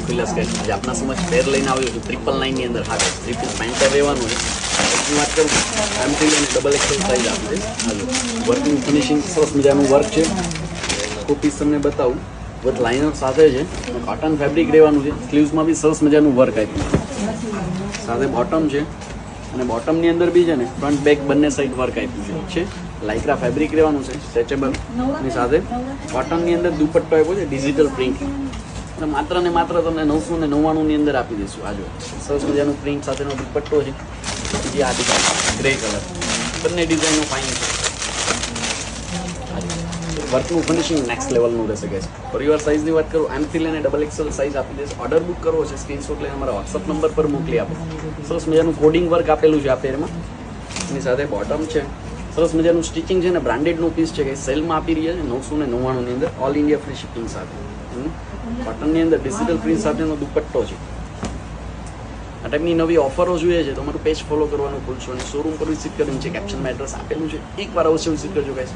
ખુલ્લા સ્કેચ આજે આપના સમજ પેર લઈને આવ્યો છું 999 ની અંદર. હા 3 પીસ પેન્ટ રહેવાનું છે. એની વાત કરું M3 અને ડબલ XL સાઇઝ આપી દઈશ. હાલો વર્કિંગ ફિનિશિંગ સરસ મજાનું વર્ક છે. કોઈ પીસ તમને બતાવું વિથ લાઇનર સાથે છે. કોટન ફેબ્રિક રહેવાનું છે. સ્લીવ્સમાં બી સરસ મજાનું વર્ક આપ્યું છે. સાથે બોટમ છે અને બોટમની અંદર બી છે ને ફ્રન્ટ બેક બંને સાઈડ વર્ક આપ્યું છે. લાઇક્રા ફેબ્રિક રહેવાનું છે સ્ટ્રેચેબલ. એની સાથે કોટનની અંદર દુપટ્ટો આપ્યો છે ડિજિટલ પ્રિન્ટ અને માત્ર ને માત્ર તમને 999 ની અંદર આપી દઈશું. આ જો સરસ મજાનું પ્રિન્ટ સાથેનો દુપટ્ટો છે. બીજી આ ડિઝાઇન ગ્રે કલર બંને ડિઝાઇનો ફાઇન છે. વર્કનું ફિનિશિંગ નેક્સ્ટ લેવલનું રહેશે ગાઈસ. પરિવાર સાઇઝની વાત કરું M3 અને ડબલ XL સાઇઝ આપી દઈશ. ઓર્ડર બુક કરવો છે સ્ક્રીનશોટ લઈને અમારા વોટ્સઅપ નંબર પર મોકલી આપો. સરસ મજાનું કોડિંગ વર્ક આપેલું છે આ પેરમાં. એની સાથે બોટમ છે સરસ મજાનું સ્ટિચિંગ છે ને બ્રાન્ડેડનું પીસ છે કે સેલમાં આપી રહ્યા છે 999 ની અંદર ઓલ ઇન્ડિયા ફ્રી શિપિંગ સાથે. કોટનની અંદર ડિજિટલ પ્રિન્ટ સાથેનો દુપટ્ટો છે. આ ટાઈપની નવી ઓફરો જોઈએ છે તો અમારું પેજ ફોલો કરવાનું ભૂલશો અને શોરૂમ પર વિઝિટ કરીને છે કેપ્શનમાં એડ્રેસ આપેલું છે એકવાર અવશ્ય વિઝિટ કરજો ગાઈસ.